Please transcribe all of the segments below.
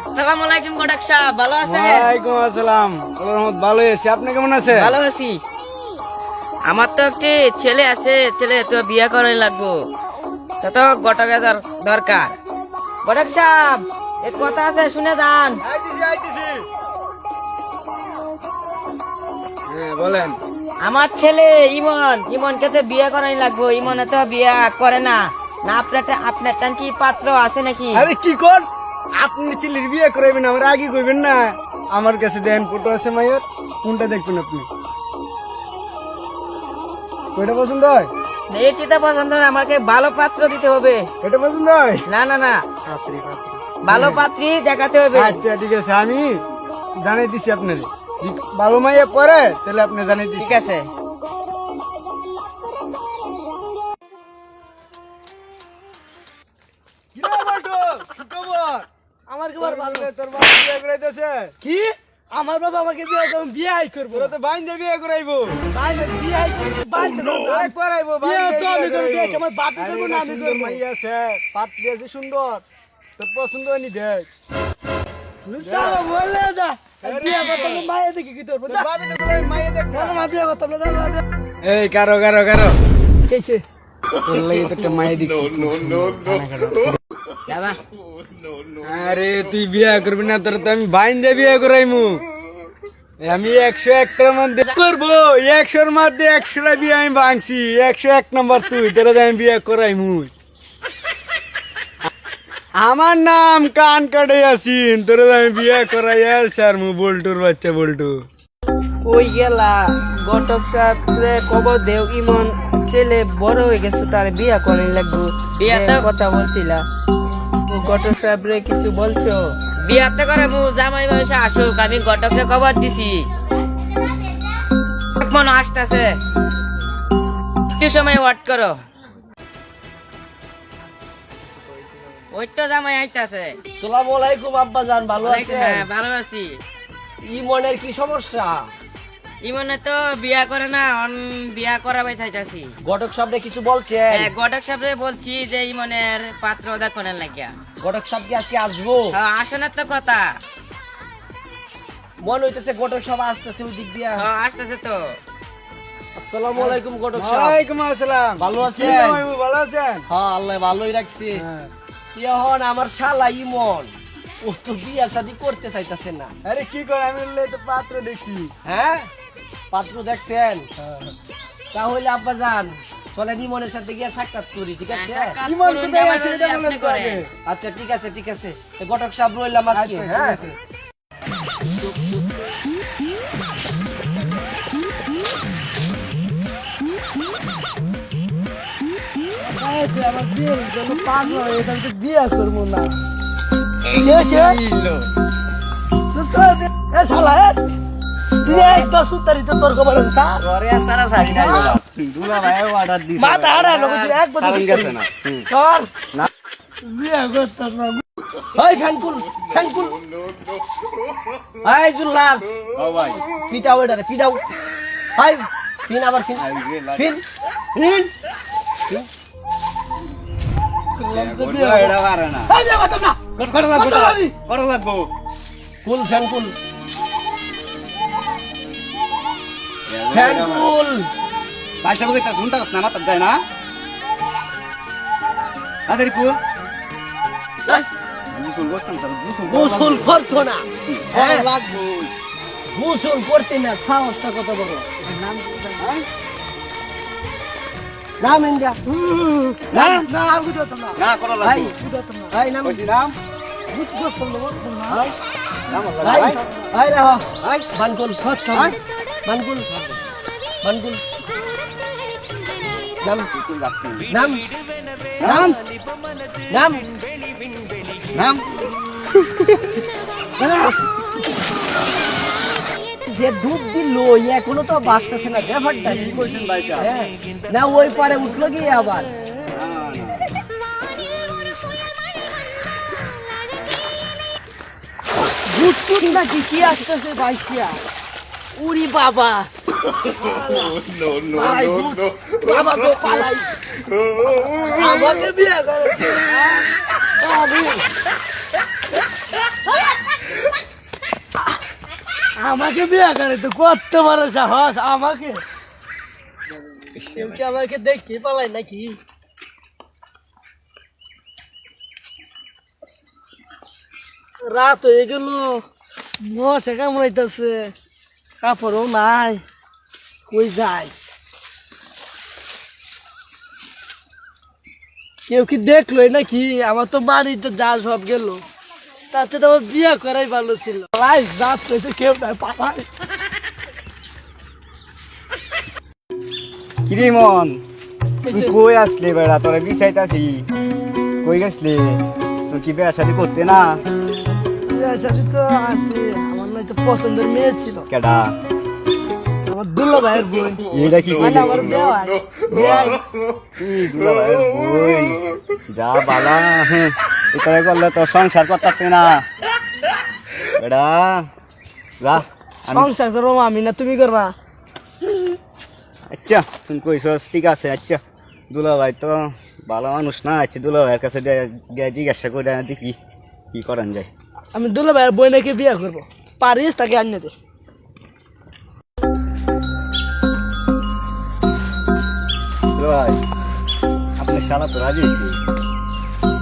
আসসালামু আলাইকুম গডক সাহেব, ভালো আছেন? ওয়ালাইকুম আসসালাম। ভালো আছি, আপনি কেমন আছেন? ভালো আছি। আমার তো একটি ছেলে আছে, ছেলে তো বিয়ে করাই লাগবো, তো গটকের দরকার। গডক সাহেব, এক কথা আছে, শুনে যান। হ্যাঁ বলেন। আমার ছেলে ইমনকে তো বিয়ে করাই লাগবো। ইমনে তো বিয়ে করে না। না আপনার টান কি পাত্র আছে নাকি? আরে কি কর, আপনি ছেলের বিয়ে করাইবেন, আমার আগে কইবেন না। আমার কাছে দেন ফটো আছে মায়ের, কোনটা দেখবেন আপনি? কোনটা পছন্দ হয়? এই চিন্তা পছন্দ না, আমাকে ভালো পাত্র দিতে হবে। এটা পছন্দ হয়? না না না, ভালো পাত্রী দেখাতে হবে। আচ্ছা ঠিক আছে, আমি জানাই দিছি আপনারে। ভালো মাইয়া পরে তাহলে আপনি জানাই দিছি। ঠিক আছে। আমার খবর ভালো। তোর বাবা বিয়ে করাইতেছে কি? আমার বাবা আমাকে বিয়ে করবে, বিয়ে করবো। তোরা তো বাইন্দে বিয়ে করাইবো। বাইন্দে বিয়ে করবো, বাইন্দে করাইবো। বিয়ে তো আমি করব, দেখ আমার বাপই করব না আমি করব। মাইয়া আছে, পাত্রী আছে সুন্দর, তোর পছন্দ হয়নি দেখ। তুই সারা বলে যা, বিয়ে করতে মাইয়া দেখি কি তোর বাপই তো করে মাইয়া দেখ না। না বিয়ে করতে না। এই কারো কেছে তোর লাগি তো একটা মাইয়া দেখছি। যাবা? আরে তুই বিয়ে করবি না, তোর তো আমি বাইন্দে বিয়ে করাইমু। আমি 101টার মধ্যে করবো, 100-র মধ্যে 100টা বিয়ে আমি ভাঙছি। 101 নম্বর তুই, তোরা আমি বিয়ে করাইমু। আমার নাম কান কাটে আসিন, তোরা আমি বিয়ে করাই সারমু। বল্টুর বাচ্চা বল্টু। ওই গেলা গটক সাহেবরে খবর দেও, ইমন ছেলে বড় হয়ে গেছে, তার বিয়া করে লাগবো। বিয়াতে কথা বলছিলা, গটক সাহেবরে কিছু বলছো? বিয়াতে করে জামাই বয়সে আসুক, আমি গটককে খবর দিছি। মনে আসতেছে, কি সময় ওয়াট করো। ওই তো জামাই আইতাছে। আসসালামু আলাইকুম আব্বাজান, ভালো আছেন? হ্যাঁ ভালো আছি। ইমনের কি সমস্যা? ইমনে তো বিয়া করে না, বিয়া করাবাই চাইতাছি। ঘটক সাহেব কিছু বলছেন? গটক সাহেবরে বলছি যে ইমনের পাত্র দেখনের লাগিয়া। ঘটক সাহেব কি আজকে আসবো? আসে না তো কথা। মনে হইতেছে ঘটক সাহেব আসতেছে ওই দিক দিয়া। আসতেছে তো। আসসালামু আলাইকুম ঘটক সাহেব, ওয়ালাইকুম আসসালাম। ভালো আছেন? কি নাম আইবু, ভালো আছেন? হ্যাঁ আল্লাহ ভালোই রাখছে। হ্যাঁ। এখন আমার শালা ইমন ও তো বিয়ার শাদী করতে চাইতেছে না। আরে কি কর, আমি তো পাত্র দেখছি। হ্যাঁ পাত্র দেখছেন? তাহলে আব্বাজান চলেন ইমনের সাথে গিয়ে সাক্ষাৎ করি, ঠিক আছে? ইমন কোথায় আছে এটা বলেন তো আগে। আচ্ছা ঠিক আছে ঠিক আছে, তো ঘটক সাহেব রইলাম আজকে। আচ্ছা, ঠিক হ্যাঁ আছে। আমার বিয়ের জন্য পাগল হয়ে গেছে, আমি তো বিয়ে করবো না। মাথা হারালো একবার বিয়ে করতাম না। ওই ফ্যানকুল ফ্যানকুল এই জুল্লাস পিটাও এটারে পিটাও। হাই পিন আবার পিন পিন পিন কুল ফ্যানকুল ফ্যানকুল গোসল করতো না, গোসল করতে না, সাহসটা কত বড়। নাম ইন্ডিয়া নাম নাম ভাই ভাই নাম ভাই ভাই রাহ বানকুল বানকুল বানকুল নাম নাম নাম নাম নাম যে ডুব দিল এখনো তো বাঁচতেছে না, ব্যাপারটা কি করছেন ভাই সাহেব? না ওই পারে উঠলো গিয়ে আবার বুঝতুন নাকি কি আসতেছে ভাইয়া? উরি বাবা বাবা গো পালাই আমাকে বিয়ে করেছে। আমাকে বিয়ে করে তো কত বড় সাহস আমাকে কেউ কি আমাকে দেখতে পালাই নাকি রাত হয়ে গেল মশা কামড়াইতেছে কাপড়ও নাই কই যায় কেউ কি দেখলোই নাকি আমার তো বাড়ি তো যা সব গেল তাতে তো আমার বিয়ে করাই ভালো ছিল রাত হয়েছে কেউ নাই পাপাই কিরে মন তুই কই আসলি বেড়া তোরা বিচাইতাছি কই গেছলি তুই কি বিয়ে শাদি করতে না বিয়ে শাদী তো আছে আমার নয়তো পছন্দের মেয়ে ছিল কেডা আমার দুলা ভাইয়ের বোন এটা কি মানে আমার বিয়ে হয় দুলা ভাইয়ের বোন যা বালা এটা করলে তো সংসার করতে না বেড়া যা সংসার করবো আমি না তুমি করবা আচ্ছা তুমি কইছস ঠিক আছে আচ্ছা দুলা ভাই তো ভালো মানুষ না আচ্ছা দুলা ভাইয়ের কাছে জিজ্ঞাসা করে দেখি কি করান যায় আমি দুলা ভাইয়ের বোনকে বিয়ে করবো পারিস তাকে আনিয়ে দে দুলা ভাই আপনার শালা তো রাজি হয়েছে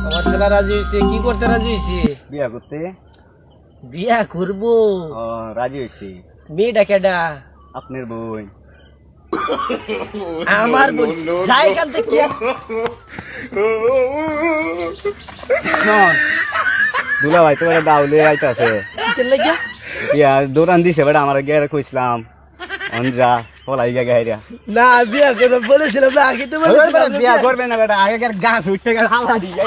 আমার ছেলে রাজি হয়েছে কি করতে রাজি হয়েছে বিয়া করতে বিয়া করবো ও রাজি হয়েছে মেয়েটা কেডা আপনার বোন আমার বোন যাই এখান থেকে দুলা ভাই তো বেটা দাউলে আইতাছে কিসের লেগে বিয়া দৌড়ান দিছে বেটা আমার গেরে কইছিলাম অনজা পলাই গা গাইরা না বিয়ে করবো বলেছিলাম না আগে তো বলেছিলাম বিয়া করবে না বেটা আগে গাছ উঠতে গেলে হাওয়া দিয়ে